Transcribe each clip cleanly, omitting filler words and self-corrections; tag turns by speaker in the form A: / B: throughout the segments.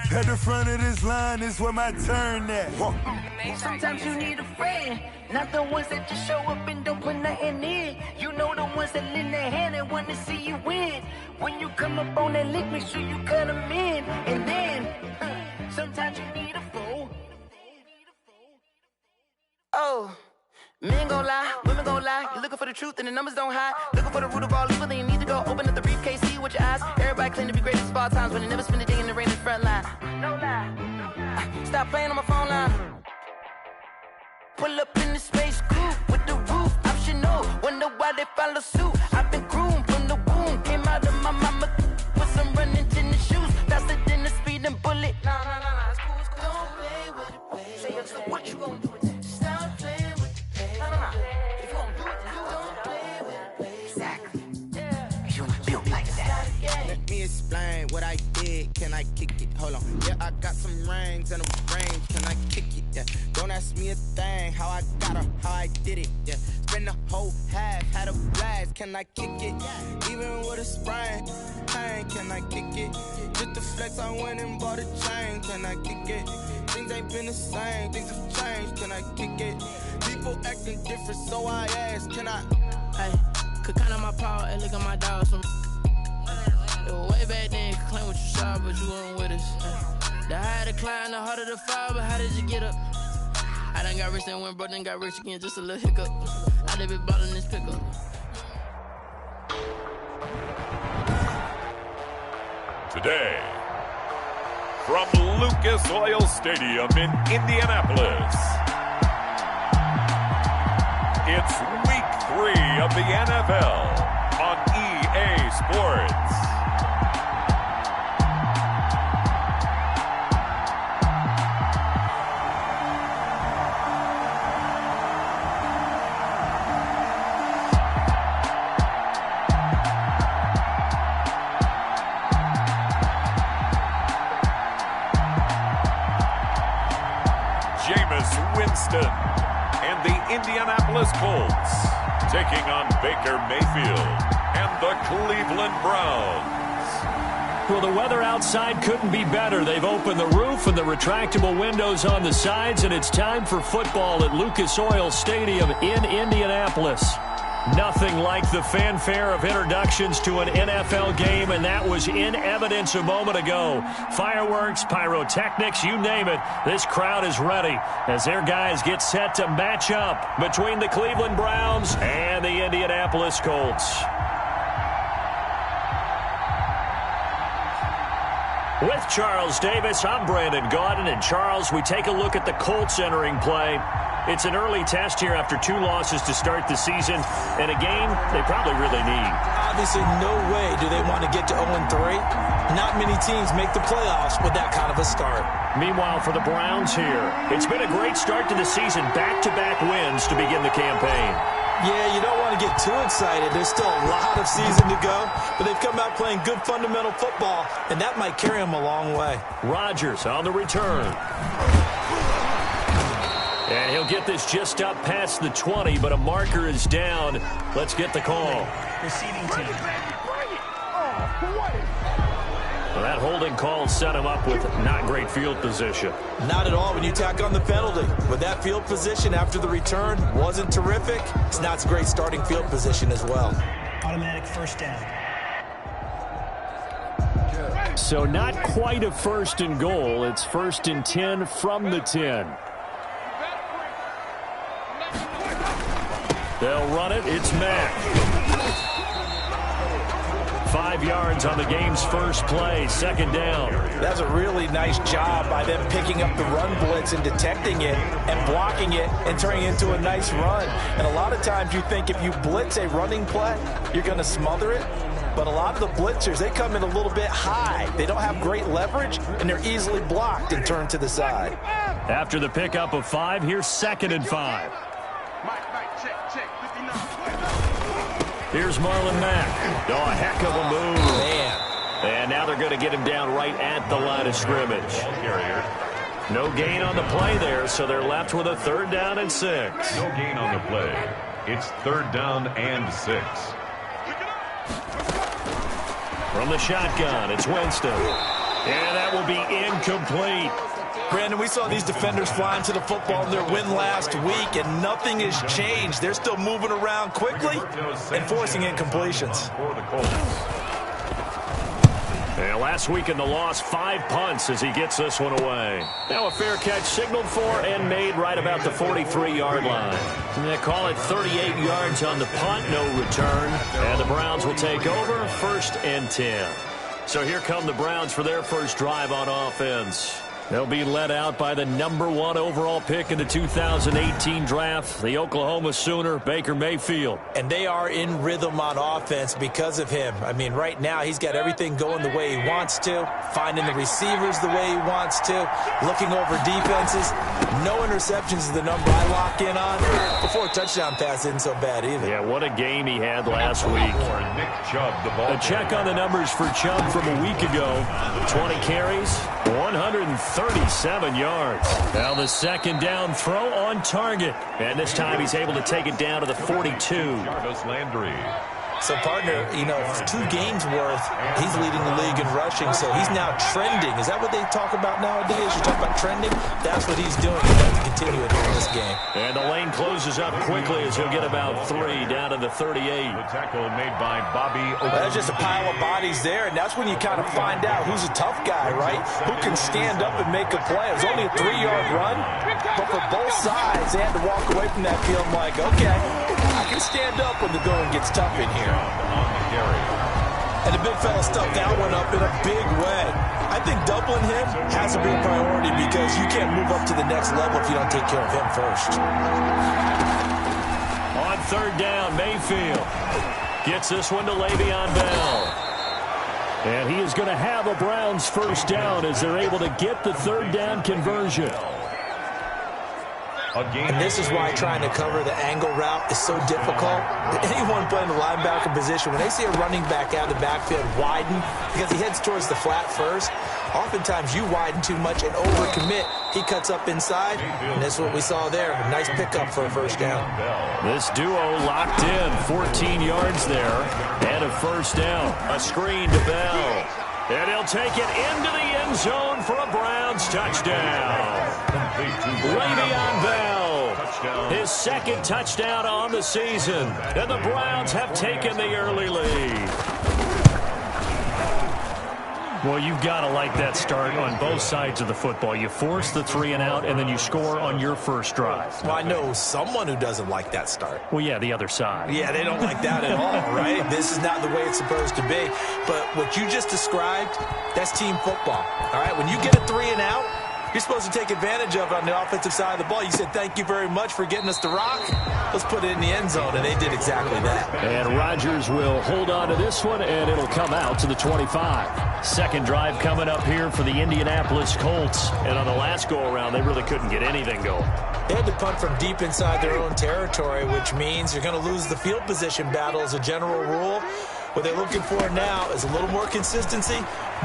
A: At the front of this line is where my turn at.
B: Sometimes you need a friend, not the ones that just show up and don't put nothing in. You know the ones that lend their hand and want to see you win. When you come up on that lick, make sure you cut them in. And then, sometimes you need a fool. Oh, men gon' lie, women gon' lie. You're looking for the truth and the numbers don't hide. Looking for the root of all evil, then you need to go open up the briefcase, see with your eyes. Everybody claim to be greatest of all times, but they never spend a day in the rain in the front line. No lie. Stop playing on my phone line. Pull up in the space coupe with the roof optional. Wonder why they follow suit. I've been groomed from the womb. Came out of my mama with some running tennis shoes. Faster than the speeding bullet. Nah, it's cool, it's cool. Don't play with it, baby. Say so what you gon' do with it? Stop playing with it, baby. Nah. If you gon' do it, then you don't play with it, baby. Exactly. Yeah. You built like that.
C: Let me explain what I did. Can I kick it? Hold on. Yeah, I got some rings and a range. Can I kick it? Yeah. Don't ask me a thing. How I got her, how I did it. Yeah. Spend the whole half, had a blast. Can I kick it? Even with a sprain, pain. Can I kick it? Just the flex, I went and bought a chain. Can I kick it? Things ain't been the same. Things have changed. Can I kick it? People acting different, so I ask. Can I?
D: Hey, could count on my power and look at my dogs. Way back then, you could claim what you saw, but you weren't with us. The higher the climb, the harder the fall, but how did you get up? I done got rich and went broke, then got rich again, just a little hiccup. I done been ballin' this pickup.
E: Today, from Lucas Oil Stadium in Indianapolis, it's Week 3 of the NFL on EA Sports. Jameis Winston and the Indianapolis Colts taking on Baker Mayfield and the Cleveland Browns.
F: Well, the weather outside couldn't be better. They've opened the roof and the retractable windows on the sides, and it's time for football at Lucas Oil Stadium in Indianapolis. Nothing like the fanfare of introductions to an NFL game, and that was in evidence a moment ago. Fireworks, pyrotechnics, you name it. This crowd is ready as their guys get set to match up between the Cleveland Browns and the Indianapolis Colts. With Charles Davis, I'm Brandon Gaudin, and Charles, we take a look at the Colts entering play. It's an early test here after 2 losses to start the season, and a game they probably really need.
G: Obviously, no way do they want to get to 0-3. Not many teams make the playoffs with that kind of a start.
F: Meanwhile, for the Browns here, it's been a great start to the season. Back-to-back wins to begin the campaign.
G: Yeah, you don't want to get too excited. There's still a lot of season to go, but they've come out playing good fundamental football, and that might carry them a long way.
F: Rodgers on the return. And he'll get this just up past the 20, but a marker is down. Let's get the call.
H: Receiving team.
F: Well, that holding call set him up with not great field position.
G: Not at all when you tack on the penalty. With that field position after the return wasn't terrific. It's not a great starting field position as well.
H: Automatic first down.
F: So not quite a first and goal. It's 1st and 10 from the 10. They'll run it. It's Mack. 5 yards on the game's first play. 2nd down.
G: That's a really nice job by them picking up the run blitz and detecting it and blocking it and turning it into a nice run. And a lot of times you think if you blitz a running play, you're going to smother it. But a lot of the blitzers, they come in a little bit high. They don't have great leverage, and they're easily blocked and turned to the side.
F: After the pickup of 5, here's 2nd and 5. Here's Marlon Mack. Oh, a heck of a move.
G: Man.
F: And now they're going to get him down right at the line of scrimmage. No gain on the play there, so they're left with a 3rd down and 6.
E: No gain on the play. It's 3rd down and 6.
F: From the shotgun, it's Winston. And that will be incomplete.
G: Brandon, we saw these defenders flying to the football in their win last week, and nothing has changed. They're still moving around quickly and forcing incompletions.
F: And last week in the loss, 5 punts as he gets this one away. Now a fair catch signaled for and made right about the 43-yard line. And they call it 38 yards on the punt, no return. And the Browns will take over, 1st and 10. So here come the Browns for their first drive on offense. They'll be led out by the #1 overall pick in the 2018 draft, the Oklahoma Sooner, Baker Mayfield.
G: And they are in rhythm on offense because of him. I mean, right now he's got everything going the way he wants to, finding the receivers the way he wants to, looking over defenses. No interceptions is the number I lock in on. Before a touchdown pass isn't so bad either.
F: Yeah, what a game he had last week. A check on the numbers for Chubb from a week ago. 20 carries, 137 yards. Now the second down throw on target. And this time he's able to take it down to the 42.
E: Jarvis Landry.
G: So, partner, you know, 2 games worth, he's leading the league in rushing, so he's now trending. Is that what they talk about nowadays? You talk about trending? That's what he's doing. He'd like to continue it in this game.
F: And the lane closes up quickly as he'll get about 3 down to the 38.
E: The tackle made by Bobby Ogunjobi.
G: That's just a pile of bodies there, and that's when you kind of find out who's a tough guy, right? Who can stand up and make a play. It was only a 3-yard run, but for both sides, they had to walk away from that field like, okay, I can stand up when the going gets tough in here. And the big fella stuffed that one up in a big way. I think doubling him has a big priority because you can't move up to the next level if you don't take care of him first.
F: On 3rd down, Mayfield gets this one to Le'Veon Bell. And he is going to have a Browns first down as they're able to get the 3rd down conversion.
G: And this is why trying to cover the angle route is so difficult. Anyone playing the linebacker position, when they see a running back out of the backfield widen because he heads towards the flat first, oftentimes you widen too much and overcommit. He cuts up inside, and that's what we saw there. A nice pickup for a first down.
F: This duo locked in, 14 yards there, and a first down. A screen to Bell. And he'll take it into the end zone for a Browns touchdown. Le'Veon Bell, his 2nd touchdown on the season. And the Browns have taken the early lead. Well, you've got to like that start on both sides of the football. You force the 3 and out, and then you score on your first drive.
G: Well, I know someone who doesn't like that start.
F: Well, yeah, the other side.
G: Yeah, they don't like that at all, right? This is not the way it's supposed to be. But what you just described, that's team football, all right? When you get a 3 and out, you're supposed to take advantage of it on the offensive side of the ball. You said, thank you very much for getting us to rock. Let's put it in the end zone, and they did exactly that.
F: And Rodgers will hold on to this one, and it'll come out to the 25. Second drive coming up here for the Indianapolis Colts. And on the last go-around, they really couldn't get anything going.
G: They had to punt from deep inside their own territory, which means you're going to lose the field position battle as a general rule. What they're looking for now is a little more consistency,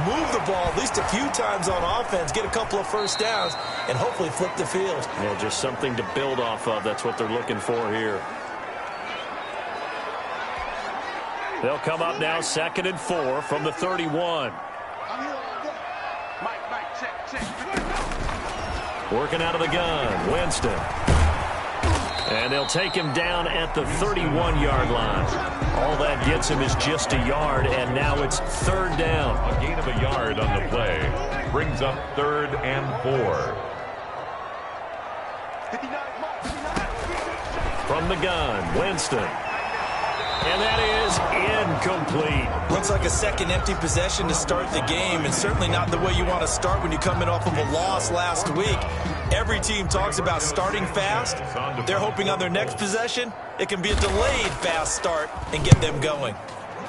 G: move the ball at least a few times on offense, get a couple of first downs, and hopefully flip the field.
F: Yeah, just something to build off of. That's what they're looking for here. They'll come up now 2nd and 4 from the 31. Working out of the gun, Winston. And they'll take him down at the 31-yard line. All that gets him is just a yard, and now it's 3rd down.
E: A gain of a yard on the play brings up 3rd and 4.
F: From the gun, Winston. And that is incomplete.
G: Looks like a second empty possession to start the game, and certainly not the way you want to start when you're coming off of a loss last week. Every team talks about starting fast. They're hoping on their next possession, it can be a delayed fast start and get them going.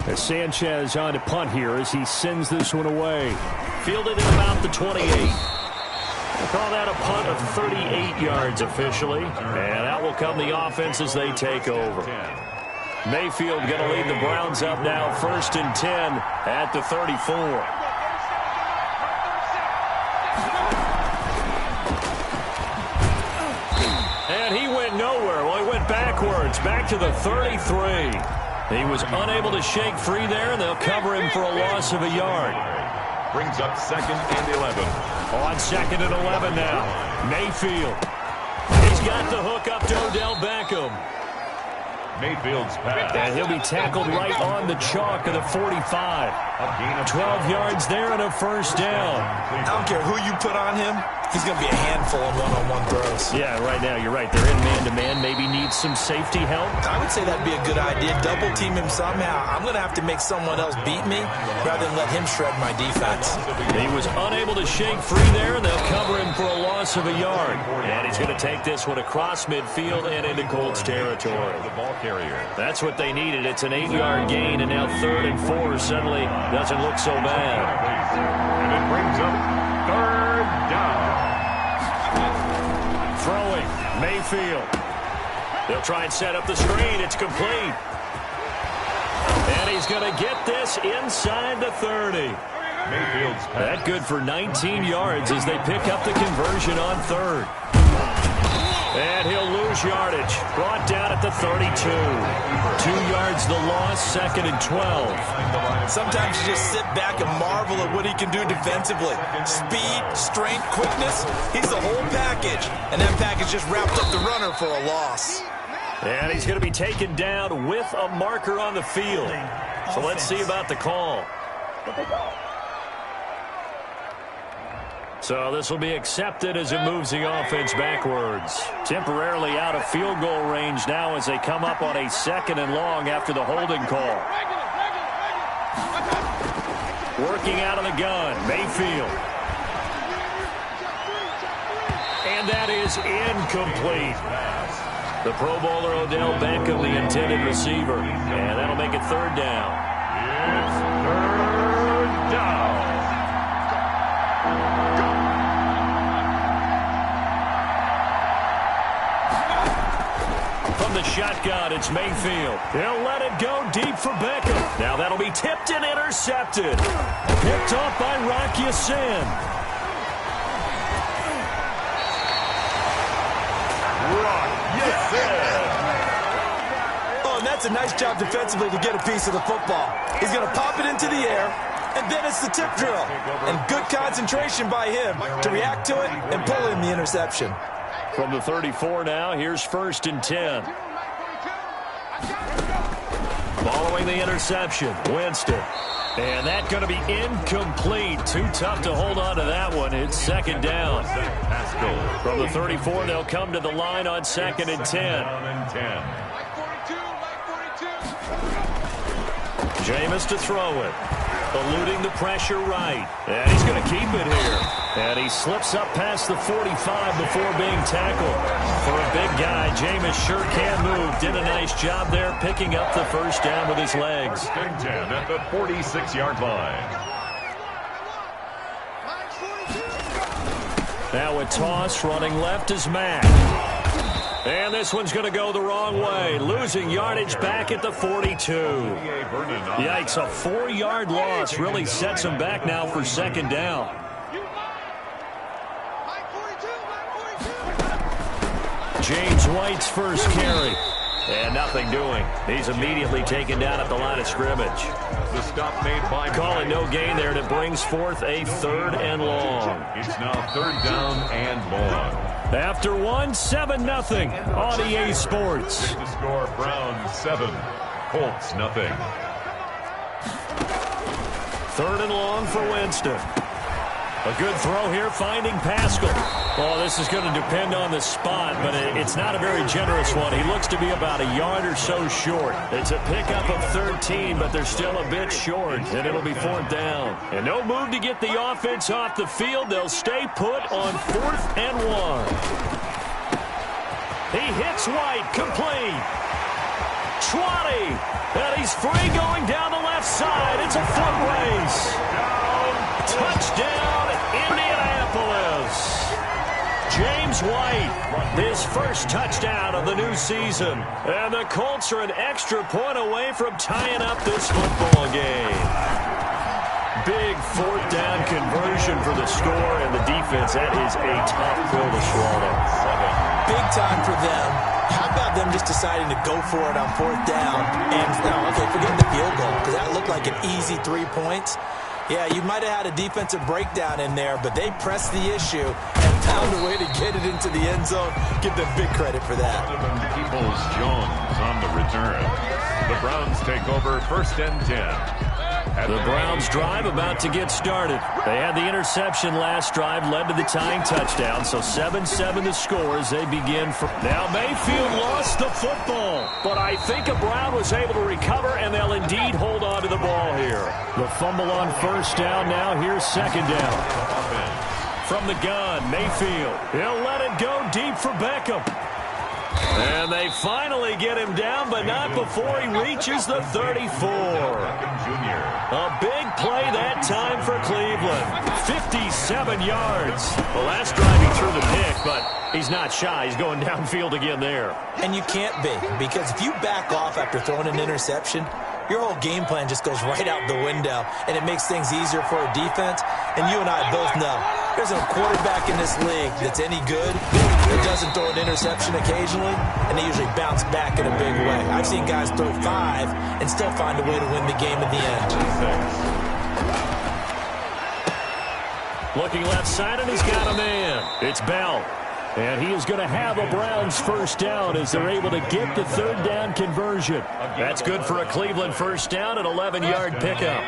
F: As Sanchez on to punt here as he sends this one away. Fielded at about the 28. We'll call that a punt of 38 yards officially. And out will come the offense as they take over. Mayfield going to lead the Browns up now 1st and 10 at the 34. And he went nowhere. Well, he went backwards, back to the 33. He was unable to shake free there, and they'll cover him for a loss of a yard.
E: brings up 2nd and 11.
F: On 2nd and 11 now. Mayfield. He's got the hook up to Odell Beckham.
E: Mayfield's pass.
F: And he'll be tackled right on the chalk of the 45. 12 yards there and a first down.
G: I don't care who you put on him. He's going to be a handful of one-on-one throws.
F: Yeah, right now, you're right. They're in man-to-man. Maybe needs some safety help.
G: I would say that'd be a good idea. Double team him somehow. I'm going to have to make someone else beat me rather than let him shred my defense.
F: He was unable to shake free there, and they'll cover him for a loss of a yard. And he's going to take this one across midfield and into Colts territory.
E: The ball carrier.
F: That's what they needed. It's an 8-yard gain, and now 3rd and 4 suddenly doesn't look so bad.
E: And it brings up 3rd down.
F: Throwing, Mayfield. They'll try and set up the screen. It's complete. And he's going to get this inside the 30.
E: Mayfield's pass.
F: That good for 19 yards as they pick up the conversion on 3rd. And he'll lose yardage. Brought down at the 32. 2 yards the loss, 2nd and 12.
G: Sometimes you just sit back and marvel at what he can do defensively. Speed, strength, quickness. He's the whole package. And that package just wrapped up the runner for a loss.
F: And he's going to be taken down with a marker on the field. So let's see about the call. So this will be accepted as it moves the offense backwards. Temporarily out of field goal range now as they come up on a 2nd and long after the holding call. Working out of the gun, Mayfield. And that is incomplete. The Pro Bowler Odell Beckham, the intended receiver. And that'll make it 3rd down.
E: It's 3rd down.
F: From the shotgun, it's Mayfield. He'll let it go deep for Beckham. Now that'll be tipped and intercepted. Picked off by Rock Ya-Sin.
E: Rock Ya-Sin.
G: Oh, and that's a nice job defensively to get a piece of the football. He's going to pop it into the air, and then it's the tip drill. And good concentration by him to react to it and pull in the interception.
F: From the 34 now, here's 1st and 10. Following the interception, Winston. And that's going to be incomplete. Too tough to hold on to that one. It's 2nd down. From the 34, they'll come to the line on 2nd and 10. Jameis to throw it. Eluding the pressure right. And he's going to keep it here. And he slips up past the 45 before being tackled. For a big guy, Jameis sure can move. Did a nice job there picking up the first down with his legs.
E: 1st and 10 at the 46-yard line.
F: Now a toss running left is Mack. And this one's going to go the wrong way. Losing yardage back at the 42. Yikes, a 4-yard loss really sets him back now for 2nd down. James White's first carry. And nothing doing. He's immediately taken down at the line of scrimmage.
E: The stop made by
F: Calling no gain there, and it brings forth a 3rd and long.
E: It's now 3rd down and long.
F: After 7-0 on EA Sports.
E: The score, Browns 7, Colts nothing.
F: 3rd and long for Winston. A good throw here, finding Pascal. Oh, this is going to depend on the spot, but it's not a very generous one. He looks to be about a yard or so short. It's a pickup of 13, but they're still a bit short, and it'll be 4th down. And no move to get the offense off the field. They'll stay put on 4th and 1. He hits White, complete. 20, and he's free going down the left side. It's a foot race. Touchdown, Indianapolis. James White, his first touchdown of the new season. And the Colts are an extra point away from tying up this football game. Big 4th down conversion for the score, and the defense, that is a tough pill to swallow.
G: Big time for them. How about them just deciding to go for it on 4th down? And, okay, forget the field goal, because that looked like an easy 3 points. Yeah, you might have had a defensive breakdown in there, but they pressed the issue and found a way to get it into the end zone. Give them big credit for that.
E: Peoples-Jones on the return. The Browns take over 1st and 10.
F: The Browns drive about to get started. They had the interception last drive, led to the tying touchdown, so 7-7 the score as they begin. Now Mayfield lost the football, but I think a Brown was able to recover, and they'll indeed hold on to the ball here. The fumble on 1st down now. Here's 2nd down. From the gun, Mayfield. He'll let it go deep for Beckham. And they finally get him down, but not before he reaches the 34. A big play that time for Cleveland. 57 yards. Well, last drive he threw the pick, but he's not shy. He's going downfield again there.
G: And you can't be, because if you back off after throwing an interception, your whole game plan just goes right out the window, and it makes things easier for a defense. And you and I both know there's a quarterback in this league that's any good that doesn't throw an interception occasionally, and they usually bounce back in a big way. I've seen guys throw 5 and still find a way to win the game at the end.
F: Looking left side, and he's got a man. It's Bell. And he is going to have a Browns 1st down as they're able to get the 3rd down conversion. That's good for a Cleveland 1st down, an 11-yard pickup.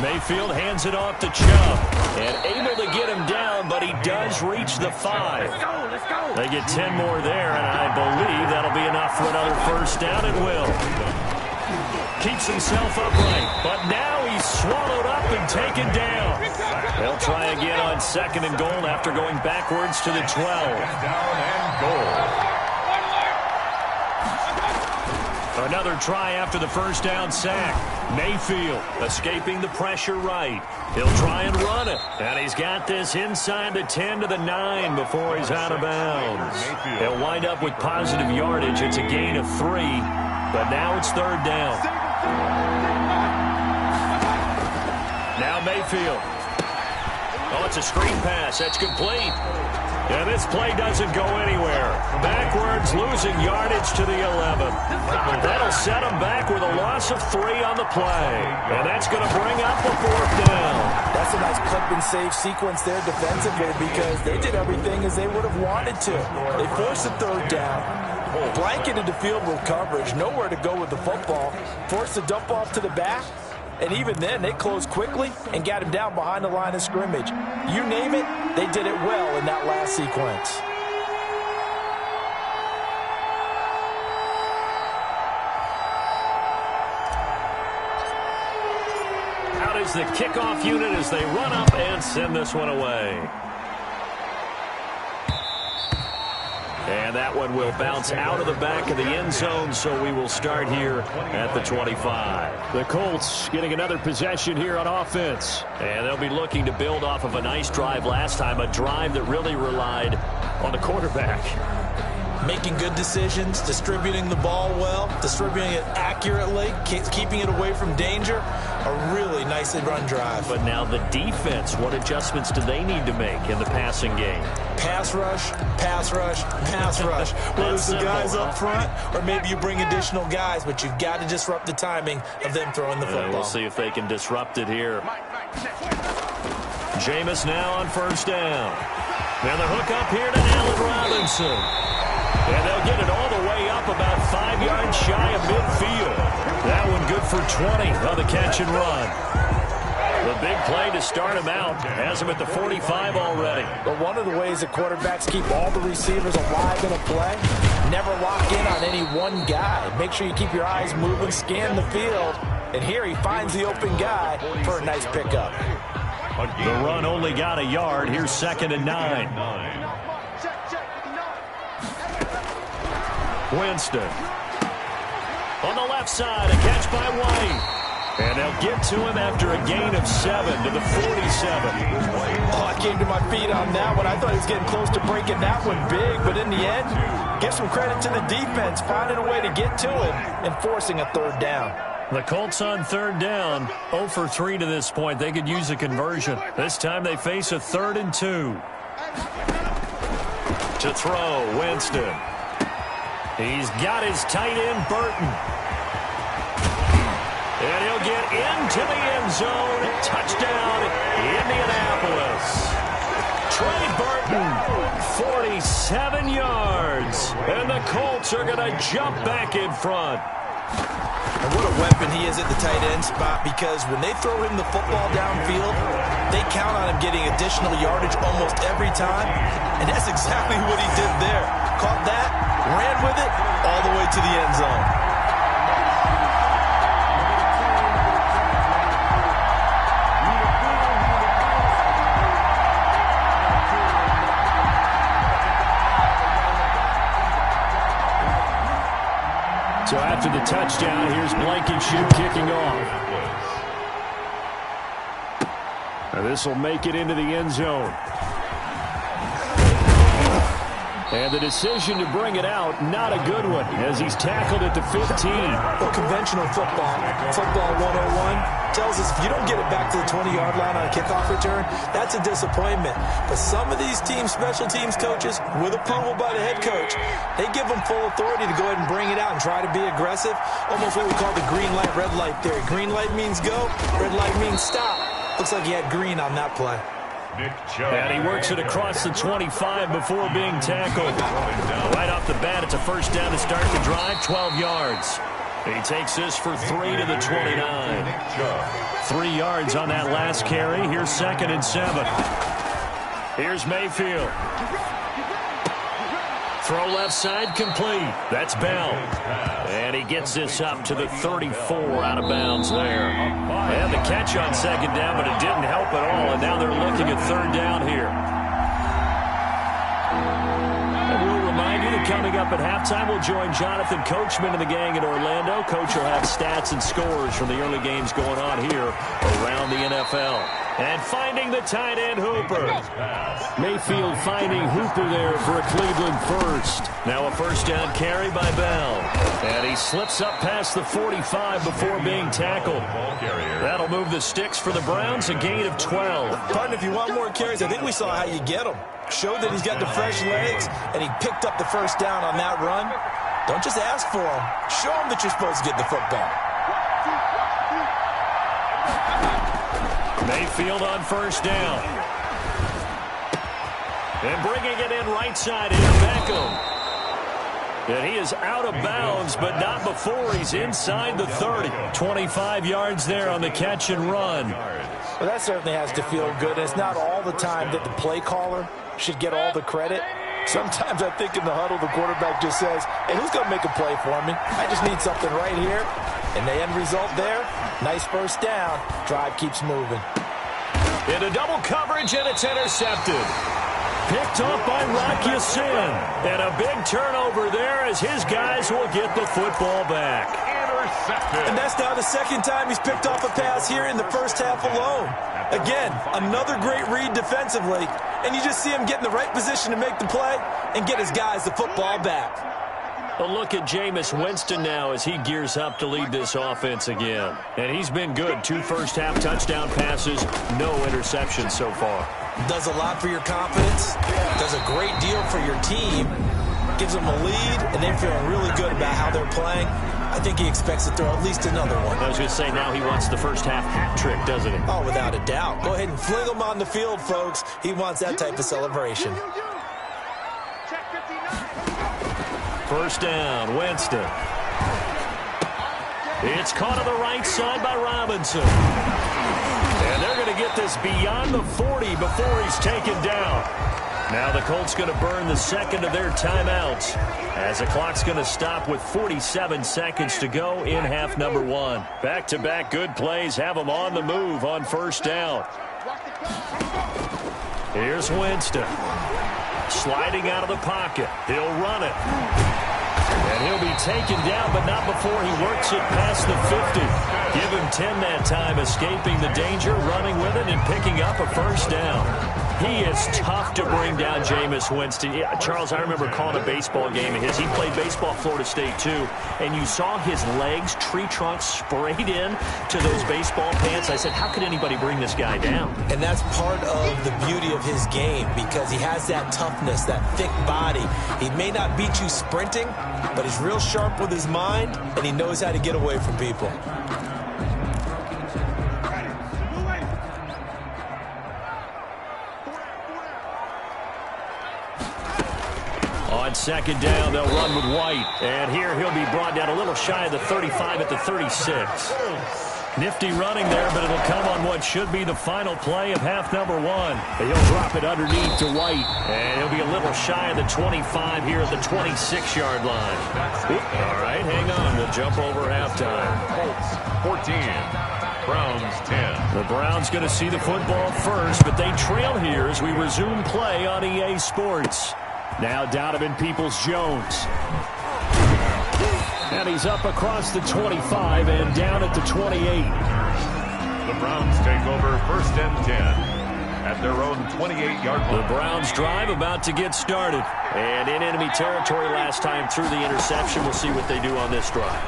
F: Mayfield hands it off to Chubb. And able to get him down, but he does reach the 5. They get 10 more there, and I believe that'll be enough for another 1st down. It will. Keeps himself upright, but now he's swallowed up and taken down. They'll try again on 2nd and goal after going backwards to the 12.
E: Down and goal.
F: Another try after the 1st down sack. Mayfield escaping the pressure right. He'll try and run it. And he's got this inside the 10 to the 9 before he's out of bounds. He'll wind up with positive yardage. It's a gain of 3, but now it's 3rd down. Now Mayfield. Oh, it's a screen pass. That's complete. And this play doesn't go anywhere. Backwards, losing yardage to the 11. That'll set him back with a loss of 3 on the play. And that's going to bring up the 4th down.
G: That's a nice clip and save sequence there defensively, because they did everything as they would have wanted to. They forced the 3rd down, blanketed the field with coverage, nowhere to go with the football, forced the dump off to the back, and even then they closed quickly and got him down behind the line of scrimmage. You name it, they did it well in that last sequence.
F: Out is the kickoff unit as they run up and send this one away. And that one will bounce out of the back of the end zone, so we will start here at the 25. The Colts getting another possession here on offense. And they'll be looking to build off of a nice drive last time, a drive that really relied on the quarterback.
G: Making good decisions, distributing the ball well, distributing it accurately, keeping it away from danger. A really nicely run drive.
F: But now the defense, what adjustments do they need to make in the passing game?
G: Pass rush, pass rush, pass rush. Whether it's the guys up front or maybe you bring additional guys, but you've got to disrupt the timing of them throwing the football.
F: We'll see if they can disrupt it here. Jameis now on 1st down. And the hook up here to Allen Robinson. And they'll get it all the way up about 5 yards shy of midfield. That one good for 20 on the catch and run. The big play to start him out has him at the 45 already.
G: But one of the ways that quarterbacks keep all the receivers alive in a play, never lock in on any one guy. Make sure you keep your eyes moving, scan the field. And here he finds the open guy for a nice pickup.
F: The run only got a yard. Here's 2nd and 9. Winston. On the left side, a catch by White. And they'll get to him after a gain of 7 to the 47.
G: Oh, I came to my feet on that one. I thought he was getting close to breaking that one big, but in the end, give some credit to the defense, finding a way to get to him and forcing a 3rd down.
F: The Colts on 3rd down, 0 for 3 to this point. They could use a conversion. This time they face a 3rd and 2. To throw, Winston. He's got his tight end, Burton. into the end zone. Touchdown, Indianapolis. Trey Burton, 47 yards. And the Colts are going to jump back in front.
G: And what a weapon he is at the tight end spot, because when they throw him the football downfield, they count on him getting additional yardage almost every time. And that's exactly what he did there. Caught that, ran with it, all the way to the end zone.
F: So after the touchdown, here's Blankenship kicking off. And this will make it into the end zone. And the decision to bring it out, not a good one, as he's tackled at the 15.
G: Well, conventional football 101, tells us if you don't get it back to the 20-yard line on a kickoff return, that's a disappointment. But some of these special teams coaches, with approval by the head coach, they give them full authority to go ahead and bring it out and try to be aggressive. Almost what we call the green light, red light theory. Green light means go, red light means stop. Looks like he had green on that play.
F: And he works it across the 25 before being tackled. Right off the bat, it's a first down to start the drive, 12 yards. He takes this for 3 to the 29. 3 yards on that last carry. Here's 2nd and 7. Here's Mayfield. Throw left side complete. That's Bell. And he gets this up to the 34 out of bounds there. And the catch on 2nd down, but it didn't help at all. And now they're looking at 3rd down here. And we'll remind you that coming up at halftime, we'll join Jonathan Coachman and the gang in Orlando. Coach will have stats and scores from the early games going on here around the NFL. And finding the tight end Hooper. Mayfield finding Hooper there for a Cleveland first. Now a first down carry by Bell. And he slips up past the 45 before being tackled. That'll move the sticks for the Browns, a gain of 12.
G: Pardon, if you want more carries, I think we saw how you get them. Showed that he's got the fresh legs, and he picked up the first down on that run. Don't just ask for them. Show them that you're supposed to get the football.
F: Mayfield on first down. And bringing it in right side is Beckham. And he is out of bounds, but not before he's inside the 30. 25 yards there on the catch and run.
G: Well, that certainly has to feel good. It's not all the time that the play caller should get all the credit. Sometimes I think in the huddle, the quarterback just says, hey, who's going to make a play for me? I just need something right here. And the end result there, nice first down. Drive keeps moving.
F: Into double coverage, and it's intercepted. Picked off by Rock Ya-Sin. And a big turnover there as his guys will get the football back.
E: Intercepted.
G: And that's now the 2nd time he's picked off a pass here in the first half alone. Again, another great read defensively. And you just see him get in the right position to make the play and get his guys the football back.
F: A look at Jameis Winston now as he gears up to lead this offense again. And he's been good. 2 first-half touchdown passes, no interceptions so far.
G: Does a lot for your confidence. Does a great deal for your team. Gives them a lead, and they're feeling really good about how they're playing. I think he expects to throw at least another one.
F: I was going to say, now he wants the first-half hat trick, doesn't he?
G: Oh, without a doubt. Go ahead and fling him on the field, folks. He wants that type of celebration.
F: First down, Winston. It's caught on the right side by Robinson. And they're going to get this beyond the 40 before he's taken down. Now the Colts going to burn the 2nd of their timeouts as the clock's going to stop with 47 seconds to go in half number 1. Back-to-back good plays have them on the move on first down. Here's Winston. Sliding out of the pocket. He'll run it. And he'll be taken down, but not before he works it past the 50. Give him 10 that time, escaping the danger, running with it, and picking up a first down. He is tough to bring down, Jameis Winston. Yeah, Charles, I remember calling a baseball game of his. He played baseball at Florida State, too. And you saw his legs, tree trunks sprayed in to those baseball pants. I said, how could anybody bring this guy down?
G: And that's part of the beauty of his game, because he has that toughness, that thick body. He may not beat you sprinting, but he's real sharp with his mind, and he knows how to get away from people.
F: second down, they'll run with White. And here he'll be brought down a little shy of the 35 at the 36. Nifty running there, but it'll come on what should be the final play of half number one. He'll drop it underneath to White, and he'll be a little shy of the 25 here at the 26-yard line. All right, hang on. We'll jump over halftime.
E: Colts 14, Browns 10.
F: The Browns going to see the football first, but they trail here as we resume play on EA Sports. Now Donovan Peoples-Jones. And he's up across the 25 and down at the 28.
E: The Browns take over 1st and 10 at their own 28-yard line.
F: The Browns drive about to get started. And in enemy territory last time through the interception. We'll see what they do on this drive.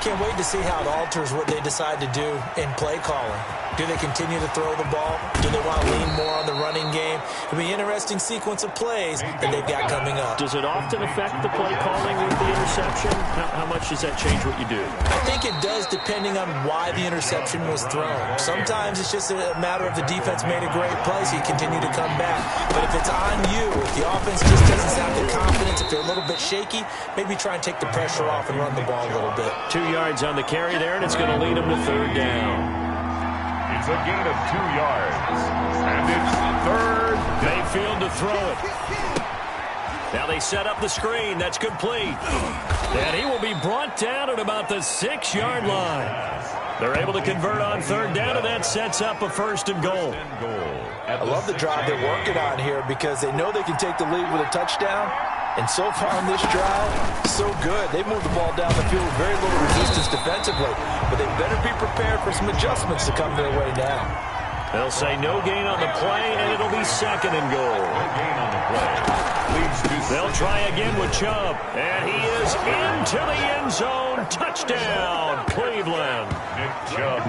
G: Can't wait to see how it alters what they decide to do in play calling. Do they continue to throw the ball? Do they want to lean more on the running game? It'll be an interesting sequence of plays that they've got coming up.
F: Does it often affect the play calling with the interception? How much does that change what you do?
G: I think it does, depending on why the interception was thrown. Sometimes it's just a matter of the defense made a great play, so you continue to come back. But if it's on you, if the offense just doesn't have the confidence, if they're a little bit shaky, maybe try and take the pressure off and run the ball a little bit.
F: 2 yards on the carry there, and it's going to lead them to third down.
E: It's a gain of 2 yards, and it's third.
F: Mayfield to throw it. Now they set up the screen. That's complete. And he will be brought down at about the 6-yard line. They're able to convert on third down, and that sets up a 1st and goal.
G: I love the drive they're working on here because they know they can take the lead with a touchdown. And so far on this drive, so good. They've moved the ball down the field with very little resistance defensively. But they better be prepared for some adjustments to come their way now.
F: They'll say no gain on the play, and it'll be 2nd and goal.
E: No gain on the play.
F: They'll try again with Chubb. And he is into the end zone. Touchdown, Cleveland.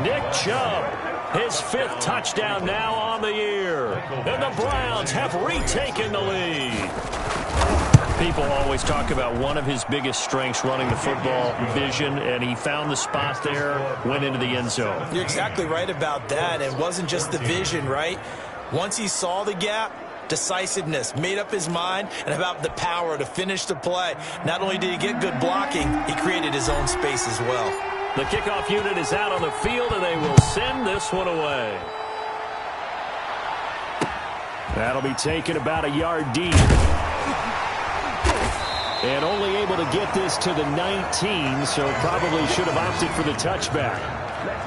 F: Nick Chubb. His 5th touchdown now on the year. And the Browns have retaken the lead. People always talk about one of his biggest strengths running the football, vision, and he found the spot there, went into the end zone.
G: You're exactly right about that. It wasn't just the vision, right? Once he saw the gap, decisiveness, made up his mind, and about the power to finish the play. Not only did he get good blocking, he created his own space as well.
F: The kickoff unit is out on the field, and they will send this one away. That'll be taken about a yard deep. And only able to get this to the 19, so probably should have opted for the touchback.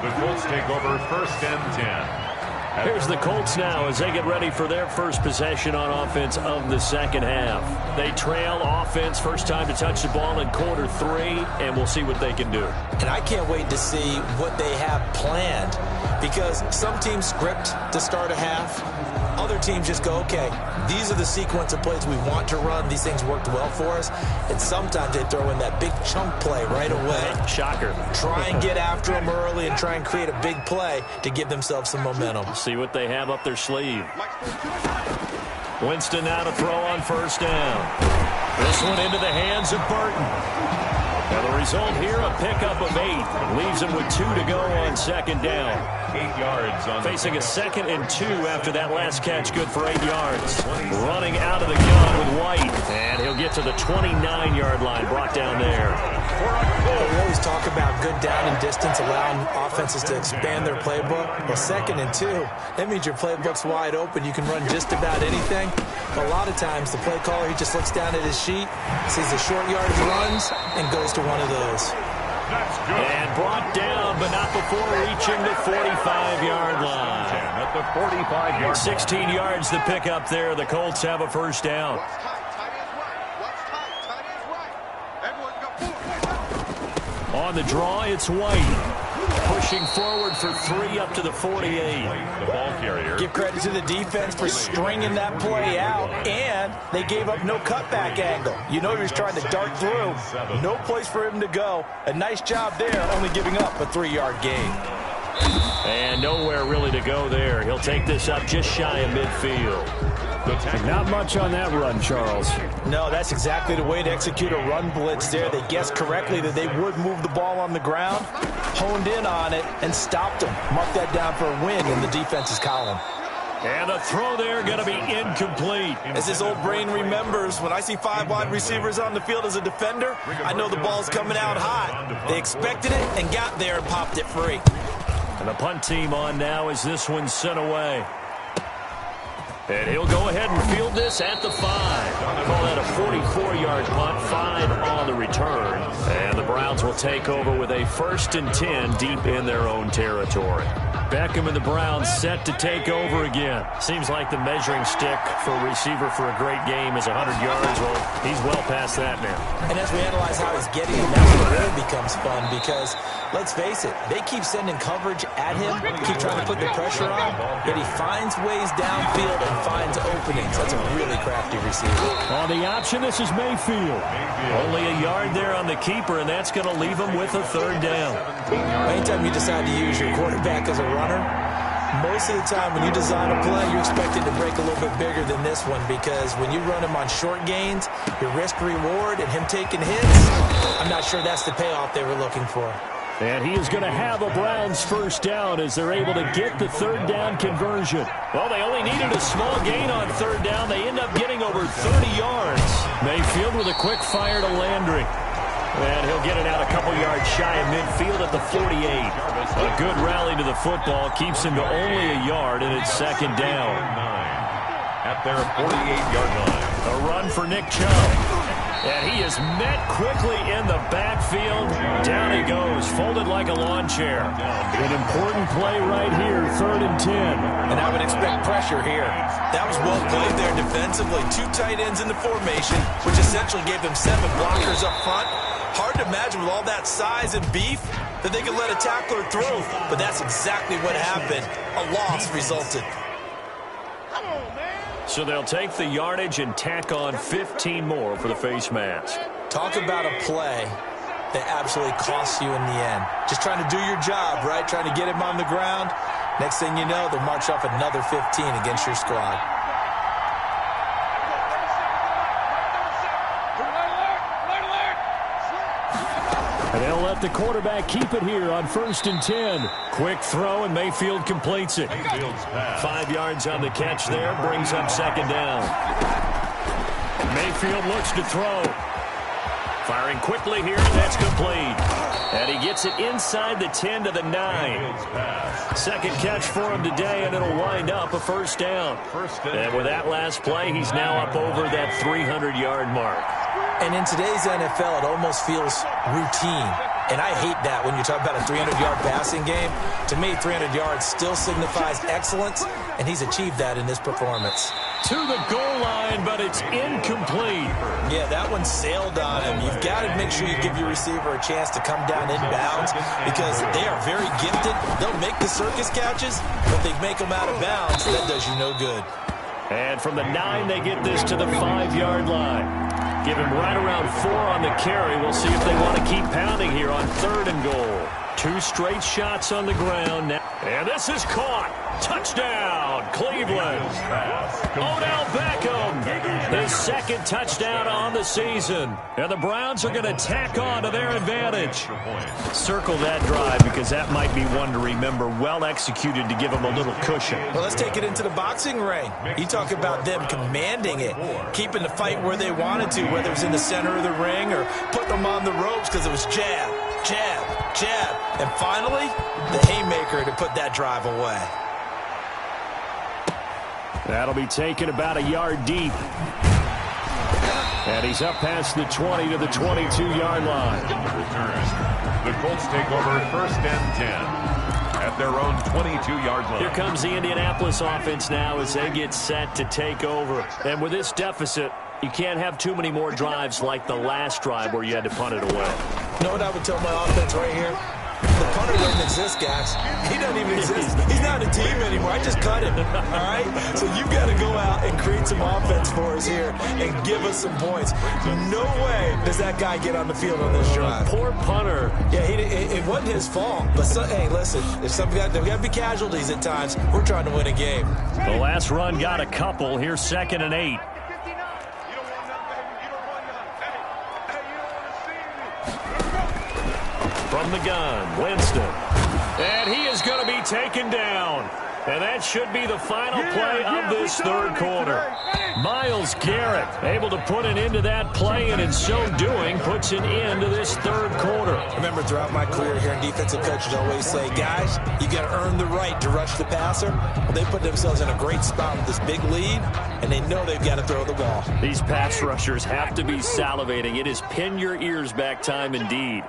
E: The Colts take over 1st and 10.
F: Here's the Colts now as they get ready for their first possession on offense of the second half. They trail offense, first time to touch the ball in quarter 3, and we'll see what they can do.
G: And I can't wait to see what they have planned, because some teams script to start a half. Other teams just go, okay, these are the sequence of plays we want to run. These things worked well for us. And sometimes they throw in that big chunk play right away.
F: Shocker.
G: Try and get after them early and try and create a big play to give themselves some momentum.
F: See what they have up their sleeve. Winston now to throw on 1st down. This one into the hands of Burton. Now the result here, a pickup of 8. Leaves him with 2 to go on 2nd down.
E: 8 yards on
F: facing a 2nd and 2 after that last catch, good for 8 yards. Running out of the gun with White, and he'll get to the 29-yard line, brought down there.
G: We always talk about good down and distance, allowing offenses to expand their playbook. Well, 2nd and 2, that means your playbook's wide open. You can run just about anything. But a lot of times, the play caller, he just looks down at his sheet, sees the short yardage runs, and goes to one of those.
F: And brought down, but not before reaching the 45-yard line.
E: At the 45-yard
F: 16 yards to pick up there. The Colts have a 1st down. On the draw, it's White. Pushing forward for 3 up to the 48.
E: The ball carrier.
G: Give credit to the defense for stringing that play out, and they gave up no cutback angle. You know he was trying to dart through. No place for him to go. A nice job there, only giving up a 3-yard gain.
F: And nowhere really to go there. He'll take this up just shy of midfield. Not much on that run, Charles.
G: No, that's exactly the way to execute a run blitz there. They guessed correctly that they would move the ball on the ground, honed in on it, and stopped them. Mark that down for a win in the defense's column.
F: And the throw there going to be incomplete.
G: As his old brain remembers, when I see 5 wide receivers on the field as a defender, I know the ball's coming out hot. They expected it and got there and popped it free.
F: And the punt team on now as this one's sent away. And he'll go ahead and field this at the 5. Call that a 44-yard punt, 5 on the return. And the Browns will take over with a 1st and 10 deep in their own territory. Beckham and the Browns set to take over again. Seems like the measuring stick for a receiver for a great game is 100 yards. Well, he's well past that now.
G: And as we analyze how he's getting it, that's when it really becomes fun because, let's face it, they keep sending coverage at him, keep trying to put the pressure on, yet he finds ways downfield and finds openings. That's a really crafty receiver.
F: On the option, this is Mayfield. Only a yard there on the keeper, and that's going to leave him with a 3rd down.
G: Anytime you decide to use your quarterback as a runner, most of the time when you design a play, you're expected to break a little bit bigger than this one because when you run him on short gains, your risk-reward and him taking hits, I'm not sure that's the payoff they were looking for.
F: And he is going to have a Browns 1st down as they're able to get the 3rd down conversion. Well, they only needed a small gain on 3rd down. They end up getting over 30 yards. Mayfield with a quick fire to Landry. And he'll get it out a couple yards shy of midfield at the 48. A good rally to the football keeps him to only a yard, and it's 2nd down.
E: At their 48-yard line.
F: A run for Nick Chubb. And he is met quickly in the backfield. Down he goes, folded like a lawn chair. An important play right here, 3rd and 10.
G: And I would expect pressure here. That was well played there defensively. 2 tight ends in the formation, which essentially gave them 7 blockers up front. Hard to imagine with all that size and beef that they could let a tackler through. But that's exactly what happened. A loss resulted.
F: So they'll take the yardage and tack on 15 more for the face mask.
G: Talk about a play that absolutely costs you in the end. Just trying to do your job, right? Trying to get him on the ground. Next thing you know, they'll march off another 15 against your squad.
F: And they'll let the quarterback keep it here on 1st and 10. Quick throw, and Mayfield completes it. 5 yards on the catch there, brings up 2nd down. Mayfield looks to throw. Firing quickly here, and that's complete. And he gets it inside the 10 to the 9. 2nd catch for him today, and it'll wind up a 1st down. And with that last play, he's now up over that 300-yard mark.
G: And in today's NFL, it almost feels routine. And I hate that when you talk about a 300-yard passing game. To me, 300 yards still signifies excellence, and he's achieved that in this performance.
F: To the goal line, but it's incomplete.
G: Yeah, that one sailed on him. You've got to make sure you give your receiver a chance to come down inbounds because they are very gifted. They'll make the circus catches, but they make them out of bounds. That does you no good.
F: And from the 9, they get this to the 5-yard line. Give him right around 4 on the carry. We'll see if they want to keep pounding here on 3rd and goal. 2 straight shots on the ground now. And this is caught. Touchdown, Cleveland. Odell Beckham, his 2nd touchdown on the season. And the Browns are going to tack on to their advantage. Circle that drive because that might be one to remember. Well executed to give them a little cushion.
G: Well, let's take it into the boxing ring. You talk about them commanding it, keeping the fight where they wanted to, whether it was in the center of the ring or putting them on the ropes because it was jab, jab, jab. And finally, the haymaker to put that drive away.
F: That'll be taken about a yard deep. And he's up past the 20 to the 22-yard line.
E: The Colts take over 1st and 10 at their own 22-yard line.
F: Here comes the Indianapolis offense now as they get set to take over. And with this deficit, you can't have too many more drives like the last drive where you had to punt it away.
G: You know what I would tell my offense right here? The punter doesn't exist, guys. He doesn't even exist. He's not a team anymore. I just cut him, all right? So you've got to go out and create some offense for us here and give us some points. No way does that guy get on the field on this drive.
F: Poor punter.
G: Yeah, it wasn't his fault. But, hey, listen, there's got to be casualties at times. We're trying to win a game.
F: The last run got a couple. Here's 2nd and 8. From the gun, Winston. And he is going to be taken down. And that should be the final play of this third quarter. Myles Garrett able to put an end to that play, and in so doing, puts an end to this third quarter.
G: Remember, throughout my career here in defensive coaches always say, guys, you got to earn the right to rush the passer. Well, they put themselves in a great spot with this big lead, and they know they've got to throw the ball.
F: These pass rushers have to be salivating. It is pin your ears back time indeed.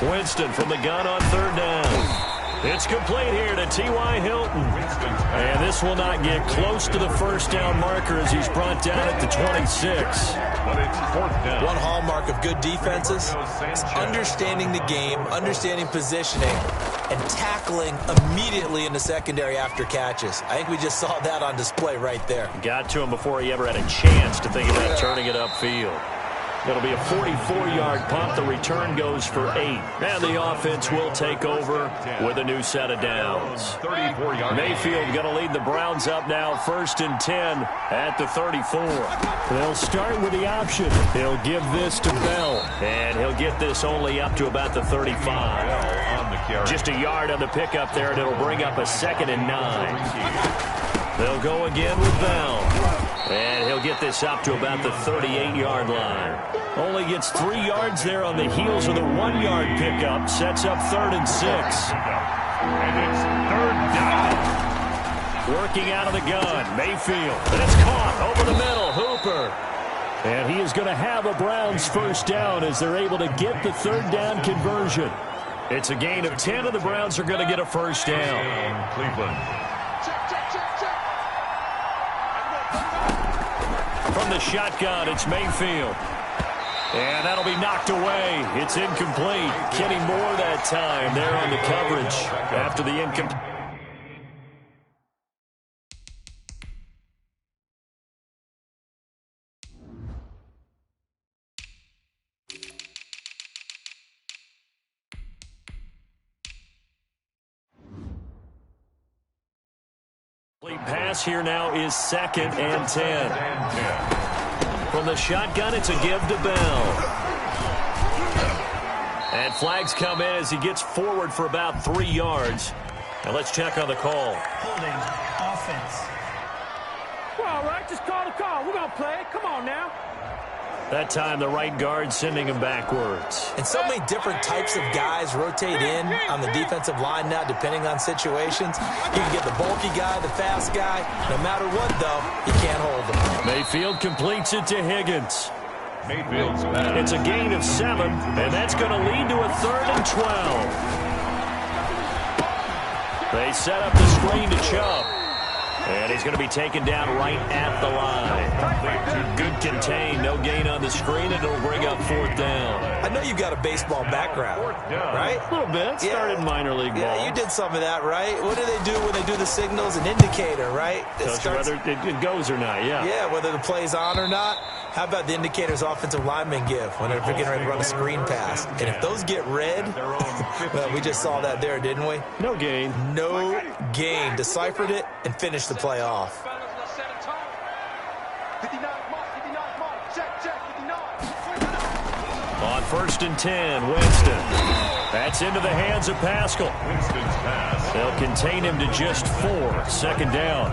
F: Winston from the gun on third down. It's complete here to T.Y. Hilton. And this will not get close to the first down marker as he's brought down at the 26.
E: But it's fourth down.
G: One hallmark of good defenses is understanding the game, understanding positioning, and tackling immediately in the secondary after catches. I think we just saw that on display right there.
F: Got to him before he ever had a chance to think about turning it upfield. It'll be a 44-yard punt. The return goes for 8. And the offense will take over with a new set of downs.
E: 34-yard.
F: Mayfield going to lead the Browns up now, 1st and 10 at the 34. They'll start with the option. He'll give this to Bell. And he'll get this only up to about the 35. Just a yard on the pickup there, and it'll bring up a 2nd and 9. They'll go again with Bell. And he'll get this up to about the 38-yard line. Only gets 3 yards there on the heels of the 1-yard pickup. Sets up 3rd and 6.
E: And it's 3rd down.
F: Working out of the gun. Mayfield. And it's caught over the middle. Hooper. And he is going to have a Browns first down as they're able to get the 3rd down conversion. It's a gain of 10, and the Browns are going to get a first down.
E: Cleveland.
F: From the shotgun, it's Mayfield. And that'll be knocked away. It's incomplete. Kenny Moore that time there on the coverage after the incomplete. Pass here now is 2nd and 10. From the shotgun, it's a give to Bell. And flags come in as he gets forward for about 3 yards. Now let's check on the call.
H: Holding offense.
I: Well, all right, just call the call. We're going to play it. Come on now.
F: That time, the right guard sending him backwards.
G: And so many different types of guys rotate in on the defensive line now, depending on situations. You can get the bulky guy, the fast guy. No matter what, though, you can't hold him. Mayfield
F: completes it to Higgins.
E: Mayfield's pass.
F: It's a gain of 7, and that's going to lead to a 3rd and 12. They set up the screen to Chubb. And he's going to be taken down right at the line. Good contain, no gain on the screen, and it'll bring up 4th down.
G: I know you've got a baseball background, right?
F: A little bit. Started minor league ball.
G: Yeah, you did some of that, right? What do they do when they do the signals? An indicator, right?
F: Tells you whether it goes or not, yeah.
G: Yeah, whether the play's on or not. How about the indicators offensive linemen give when they're getting ready to run a screen pass? And if those get red, well, we just saw that there, didn't we?
F: No gain.
G: No gain. Deciphered it and finished the play off.
F: On 1st and 10, Winston. That's into the hands of Pascal.
E: Winston's pass.
F: They'll contain him to just 4. 2nd down.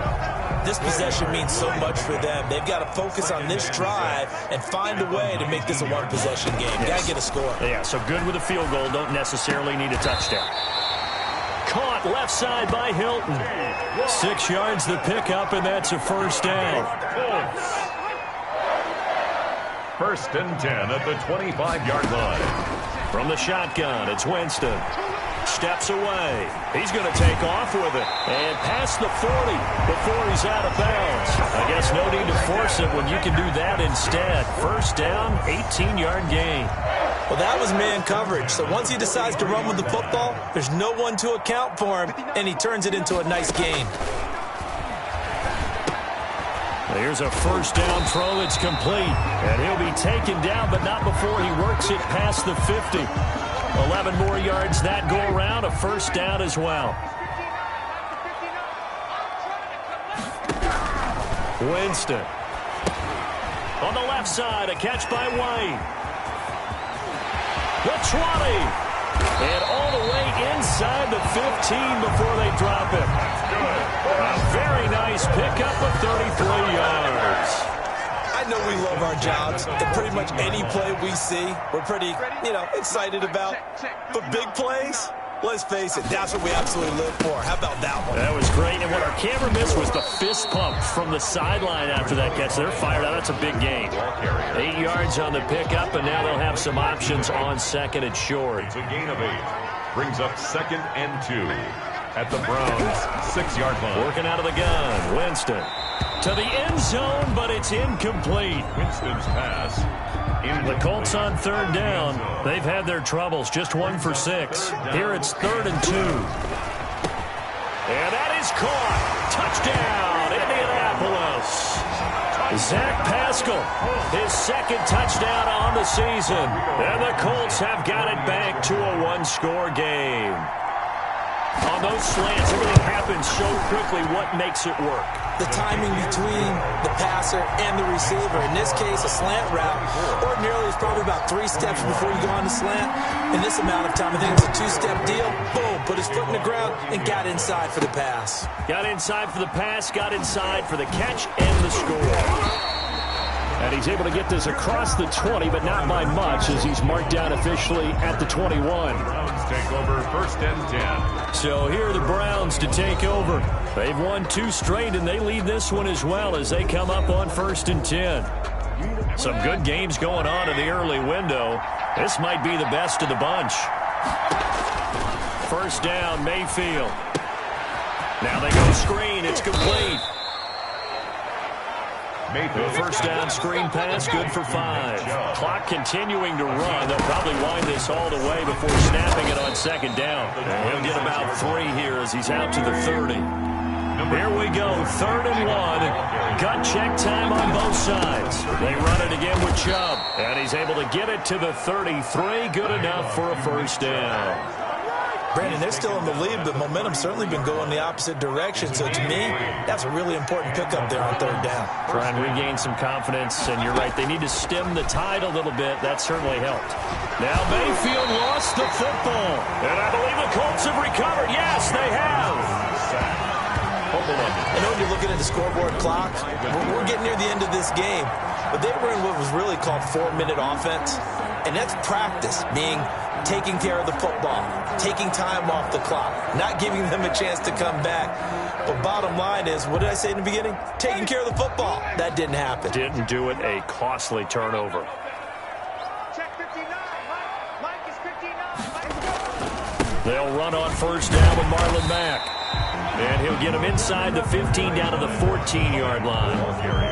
G: This possession means so much for them. They've got to focus on this drive and find a way to make this a one-possession game.
F: Yes.
G: Got to get a score.
F: Yeah, so good with a field goal. Don't necessarily need a touchdown. Caught left side by Hilton. 6 yards the pickup, and that's a first down.
E: 1st and 10 at the 25-yard line.
F: From the shotgun, it's Winston. Steps away. He's going to take off with it. And past the 40 before he's out of bounds. I guess no need to force it when you can do that instead. First down, 18-yard gain.
G: Well, that was man coverage. So once he decides to run with the football, there's no one to account for him, and he turns it into a nice gain.
F: Here's a first down throw that's complete. And he'll be taken down, but not before he works it past the 50. 11 more yards that go around, a first down as well. Winston. On the left side, a catch by White. The 20. And all the way inside the 15 before they drop it. A very nice pickup of 33 yards.
G: I know we love our jobs, and pretty much any play we see, we're pretty, excited about. But big plays, let's face it, that's what we absolutely live for. How about that one?
F: That was great, and what our camera missed was the fist pump from the sideline after that catch. They're fired out. That's a big gain. 8 yards on the pickup, and now they'll have some options on second and short.
E: It's a gain of 8. Brings up 2nd and 2 at the Browns' 6-yard line.
F: Working out of the gun, Winston. To the end zone, but it's incomplete.
E: Winston's pass.
F: The Colts on 3rd down. They've had their troubles. Just 1 for 6. Here it's 3rd and 2. And that is caught. Touchdown, Indianapolis. Zach Pascal, his 2nd touchdown on the season. And the Colts have got it back to a 1-score game. On those slants, everything happens so quickly. What makes it work?
G: The timing between the passer and the receiver. In this case, a slant route. Ordinarily, it's probably about 3 steps before you go on the slant. In this amount of time, I think it's a 2-step deal. Boom, put his foot in the ground and got inside for the pass.
F: Got inside for the pass, got inside for the catch and the score. And he's able to get this across the 20, but not by much, as he's marked down officially at the 21.
E: Browns take over 1st and 10.
F: So here are the Browns to take over. They've won 2 straight, and they lead this one as well as they come up on 1st and 10. Some good games going on in the early window. This might be the best of the bunch. 1st down, Mayfield. Now they go screen. It's complete. The 1st down screen pass, good for 5. Clock continuing to run. They'll probably wind this all the way before snapping it on 2nd down. He'll get about 3 here as he's out to the 30. Here we go, 3rd and 1. Gut check time on both sides. They run it again with Chubb. And he's able to get it to the 33. Good enough for a 1st down.
G: Brandon, they're still in the lead, but momentum's certainly been going the opposite direction. So to me, that's a really important pickup there on 3rd down.
F: Try and regain some confidence, and you're right, they need to stem the tide a little bit. That certainly helped. Now Mayfield lost the football, and I believe the Colts have recovered. Yes, they have.
G: I know when you're looking at the scoreboard clock, we're getting near the end of this game, but they were in what was really called 4-minute offense, and that's practice, meaning taking care of the football, taking time off the clock, not giving them a chance to come back. But bottom line is, what did I say in the beginning? Taking care of the football. That didn't happen.
F: Didn't do it. A costly turnover.
I: Check 59. Mike is 59.
F: They'll run on 1st down with Marlon Mack. And he'll get him inside the 15 down to the 14-yard line.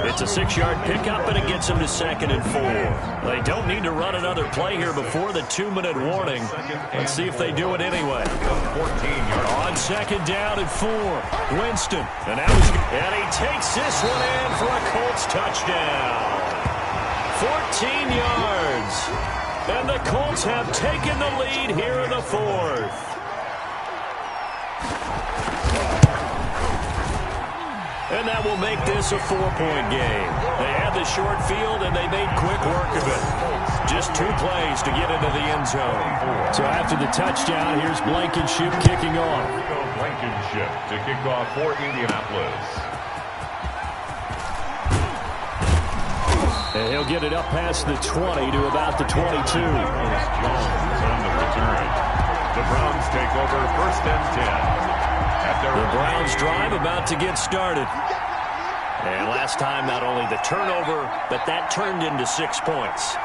F: It's a 6-yard pickup, and it gets him to 2nd and 4. They don't need to run another play here before the 2-minute warning. Let's see if they do it anyway.
E: 14-yard
F: on 2nd down and 4. Winston. And he takes this one in for a Colts touchdown. 14 yards. And the Colts have taken the lead here in the 4th. And that will make this a 4-point game. They had the short field, and they made quick work of it. Just 2 plays to get into the end zone. So after the touchdown, here's Blankenship kicking off.
E: Blankenship to kick off for Indianapolis.
F: And he'll get it up past the 20 to about the 22.
E: Jones on the return. The Browns take over 1st and 10.
F: The Browns drive about to get started. And last time, not only the turnover, but that turned into 6 points.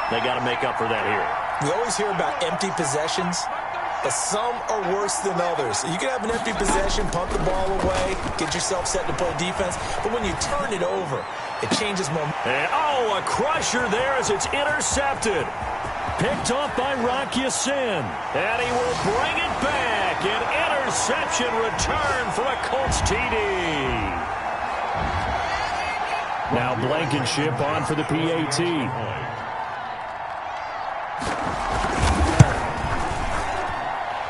F: They got to make up for that here.
G: We always hear about empty possessions, but some are worse than others. You can have an empty possession, punt the ball away, get yourself set to play defense, but when you turn it over, it changes momentum.
F: And, a crusher there as it's intercepted. Picked off by Rock Ya-Sin. And he will bring it back. An interception return for a Colts TD. Now Blankenship on for the PAT.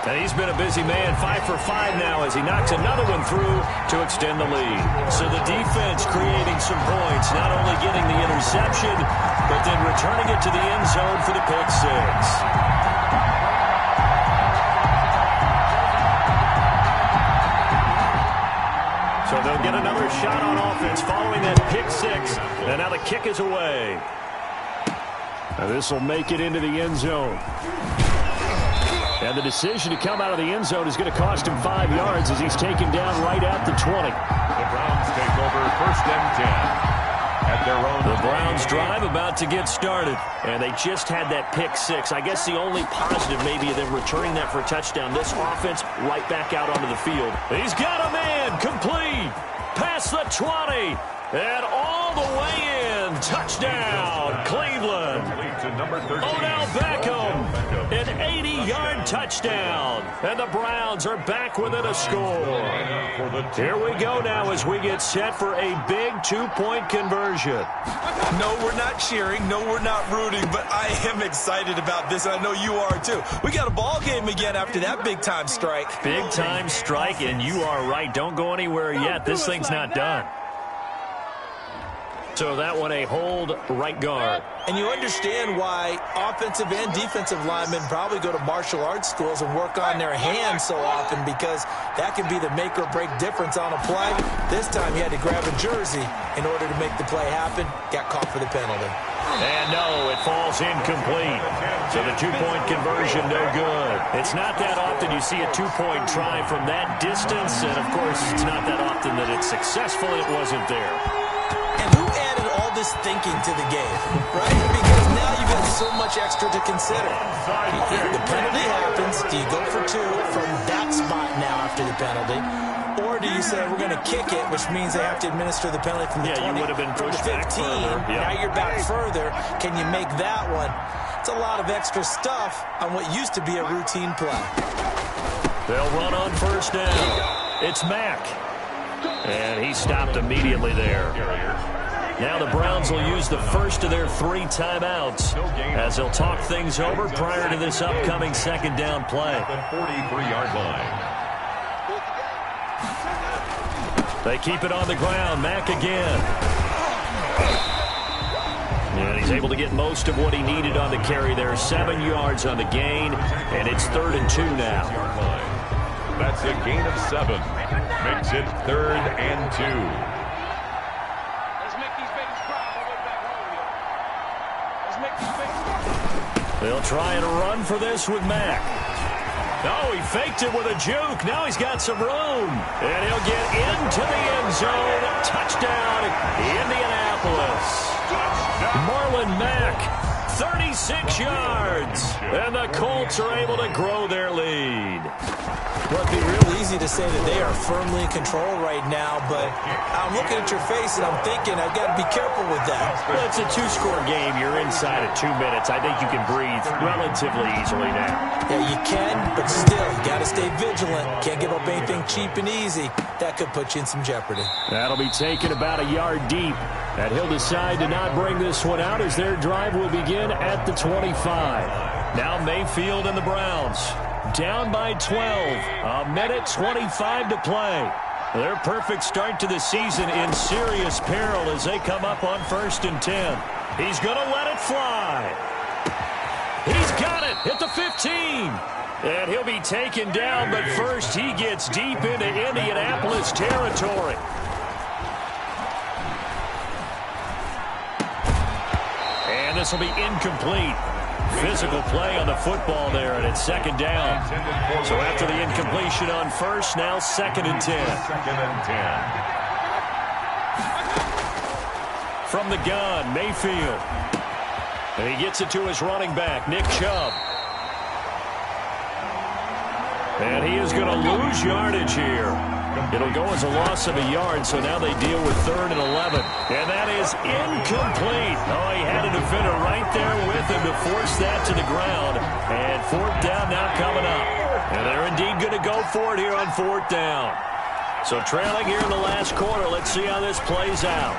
F: And he's been a busy man, 5 for 5 now as he knocks another one through to extend the lead. So the defense creating some points, not only getting the interception, but then returning it to the end zone for the pick 6. So they'll get another shot on offense following that pick six. And now the kick is away. This will make it into the end zone. And the decision to come out of the end zone is going to cost him 5 yards as he's taken down right at the 20.
E: The Browns take over 1st and 10 at their own.
F: The Browns drive about to get started. And they just had that pick six. I guess the only positive maybe of them returning that for a touchdown. This offense right back out onto the field. He's got a man complete. Past the 20. And all the way in. Touchdown, Cleveland. Odell Beckham. An 80-yard touchdown. And the Browns are back within a score. Here we go now as we get set for a big 2-point conversion.
J: No, we're not cheering. No, we're not rooting. But I am excited about this. I know you are too. We got a ball game again after that big-time strike.
F: Big-time strike, and you are right. Don't go anywhere yet. This thing's not done. So that one a hold right guard.
G: And you understand why offensive and defensive linemen probably go to martial arts schools and work on their hands so often, because that can be the make or break difference on a play. This time he had to grab a jersey in order to make the play happen. Got caught for the penalty.
F: And no, it falls incomplete. So the 2-point conversion, no good. It's not that often you see a 2-point try from that distance. And, of course, it's not that often that it's successful. It wasn't there.
G: And who added all this thinking to the game, right? Because now you've got so much extra to consider. The penalty happens. Do you go for 2 from that spot now after the penalty? Or do you say, we're going to kick it, which means they have to administer the penalty from the 20,
F: you would have been pushed
G: from the 15.
F: back further. Yeah.
G: Now you're back further. Can you make that one? It's a lot of extra stuff on what used to be a routine play.
F: They'll run on 1st down. It's Mack. And he stopped immediately there. Now the Browns will use the first of their 3 timeouts as they'll talk things over prior to this upcoming 2nd down play.
E: The 43-yard line.
F: They keep it on the ground. Mack again. And he's able to get most of what he needed on the carry there. 7 yards on the gain, and it's 3rd and 2 now.
E: That's a gain of 7. Makes it 3rd and 2.
I: Let's make these babies cry on the way back home, yo. Let's make these babies cry.
F: They'll try and run for this with Mack. Oh, he faked it with a juke. Now he's got some room. And he'll get into the end zone. Touchdown, Indianapolis. Marlon Mack, 36 yards. And the Colts are able to grow their lead.
G: Well, it'd be real easy to say that they are firmly in control right now, but I'm looking at your face and I'm thinking I've got to be careful with that.
F: Well, it's a 2-score game. You're inside of 2 minutes. I think you can breathe relatively easily now.
G: Yeah, you can, but still, you got to stay vigilant. Can't give up anything cheap and easy. That could put you in some jeopardy.
F: That'll be taken about a yard deep. And he'll decide to not bring this one out as their drive will begin at the 25. Now Mayfield and the Browns down by 12. A minute 25 to play. Their perfect start to the season in serious peril as they come up on 1st and 10. He's going to let it fly. He's got it at the 15. And he'll be taken down, but first he gets deep into Indianapolis territory. And this will be incomplete. Physical play on the football there, and it's 2nd down. So after the incompletion on 1st, now 2nd and 10.
E: 2nd and 10.
F: From the gun, Mayfield. And he gets it to his running back, Nick Chubb. And he is going to lose yardage here. It'll go as a loss of a yard, so now they deal with 3rd and 11. And that is incomplete. Oh, he had a defender right there with him to force that to the ground. And 4th down now coming up. And they're indeed going to go for it here on 4th down. So trailing here in the last quarter, let's see how this plays out.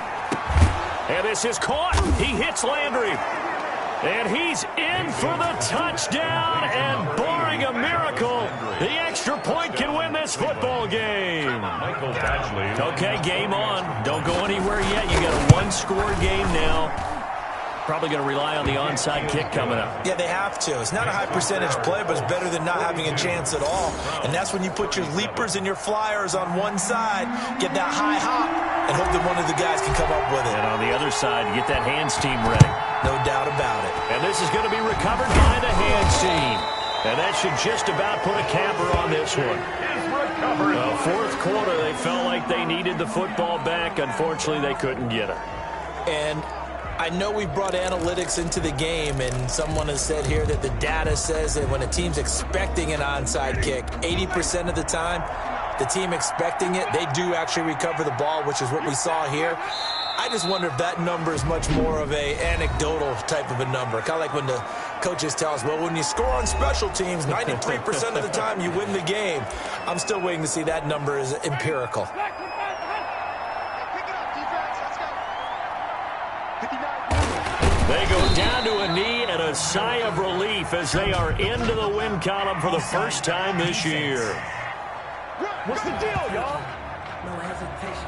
F: And this is caught. He hits Landry. And he's in for the touchdown, and barring a miracle, the extra point can win this football game.
E: Michael Badgley.
F: Okay, game on. Don't go anywhere yet. You got a 1-score game now. Probably going to rely on the onside kick coming up.
G: Yeah, they have to. It's not a high percentage play, but it's better than not having a chance at all. And that's when you put your leapers and your flyers on one side, get that high hop, and hope that one of the guys can come up with it.
F: And on the other side, you get that hands team ready.
G: No doubt about it.
F: And this is going to be recovered by the hands team. And that should just about put a capper on this one. Fourth quarter, they felt like they needed the football back. Unfortunately, they couldn't get it.
G: And I know we brought analytics into the game, and someone has said here that the data says that when a team's expecting an onside kick, 80% of the time, the team expecting it, they do actually recover the ball, which is what we saw here. I just wonder if that number is much more of a anecdotal type of a number. Kind of like when the coaches tell us, well, when you score on special teams, 93% of the time you win the game. I'm still waiting to see that number is empirical.
F: They go down to a knee and a sigh of relief as they are into the win column for the first time this year.
I: What's the deal, y'all?
B: No hesitation.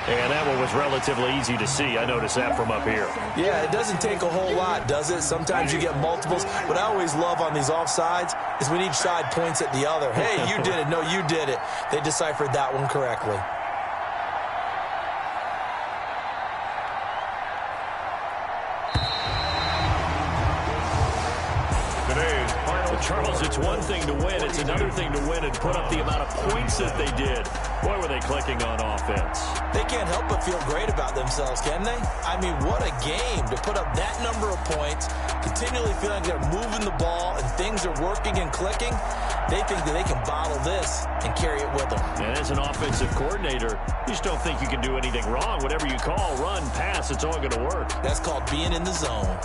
F: And that one was relatively easy to see. I noticed that from up here.
G: Yeah, it doesn't take a whole lot, does it? Sometimes you get multiples. What I always love on these offsides is when each side points at the other. Hey, you did it. No, you did it. They deciphered that one correctly.
F: Charles, it's one thing to win. It's another thing to win and put up the amount of points that they did. Boy, were they clicking on offense.
G: They can't help but feel great about themselves, can they? I mean, what a game to put up that number of points, continually feeling they're moving the ball and things are working and clicking. They think that they can bottle this and carry it with them.
F: And as an offensive coordinator, you just don't think you can do anything wrong. Whatever you call, run, pass, it's all going to work.
G: That's called being in the zone.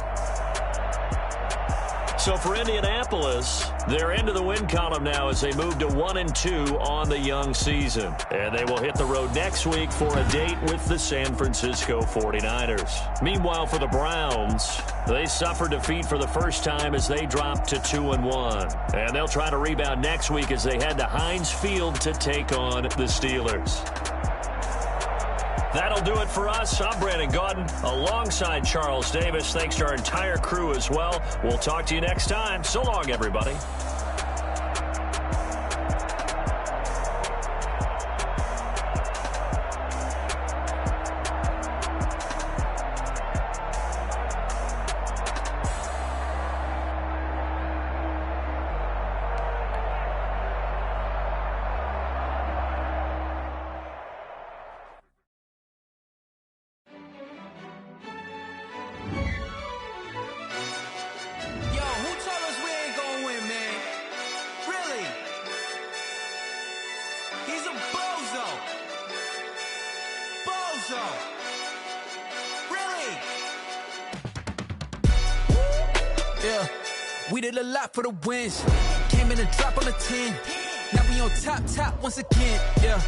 F: So for Indianapolis, they're into the win column now as they move to 1-2 on the young season. And they will hit the road next week for a date with the San Francisco 49ers. Meanwhile, for the Browns, they suffered defeat for the first time as they dropped to 2-1. And they'll try to rebound next week as they head to Heinz Field to take on the Steelers. That'll do it for us. I'm Brandon Gaudin alongside Charles Davis. Thanks to our entire crew as well. We'll talk to you next time. So long, everybody.
K: We did a lot for the wins. Came in and drop on the 10. Now we on top once again. Yeah.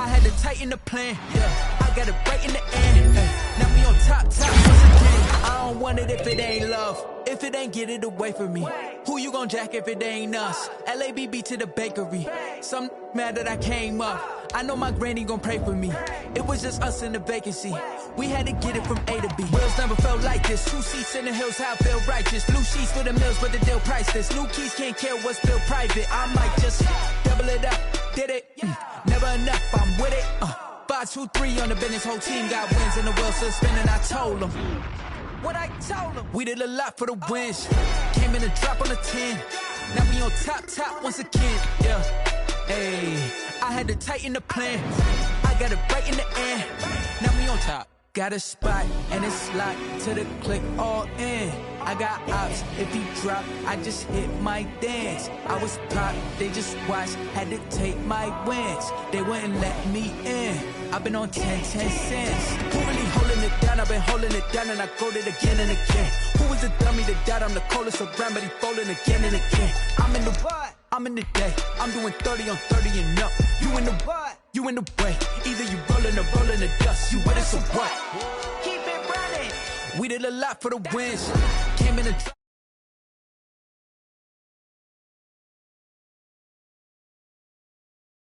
K: I had to tighten the plan. Yeah. I got it right in the end. Now we on top once again. I don't want it if it ain't love. If it ain't, get it away from me. Who you gon' jack if it ain't us? LABB to the bakery. Some mad that I came up. I know my granny gon' pray for me. It was just us in the vacancy. We had to get it from A to B. Wheels never felt like this. 2 seats in the hills, how I feel righteous. Blue sheets for the mills, but the deal priceless. New keys can't care what's still private. I might just double it up. Did it? Never enough, I'm with it. 5, 2, 3 on the business. Whole team got wins and the wheels still spinning. I told them what I told them. We did a lot for the wins. Came in and drop on the 10. Now we on top once again. Yeah. Hey, I had to tighten the plan. I got it right in the end. Now we on top. Got a spot and it's locked to the click all in. I got ops, if he drop, I just hit my dance. I was pop, they just watched, had to take my wins. They wouldn't let me in. I've been on 10 cents. Who really holding it down? I've been holding it down and I go it again and again. Who was the dummy that died? I'm the coldest around, but he folding again and again. I'm in the what? I'm in the day. I'm doing 30 on 30 and up. You in the what? You in the way. Either you rolling or rolling the dust. You with us or what? Keep it running. We did a lot for the wins. Came in a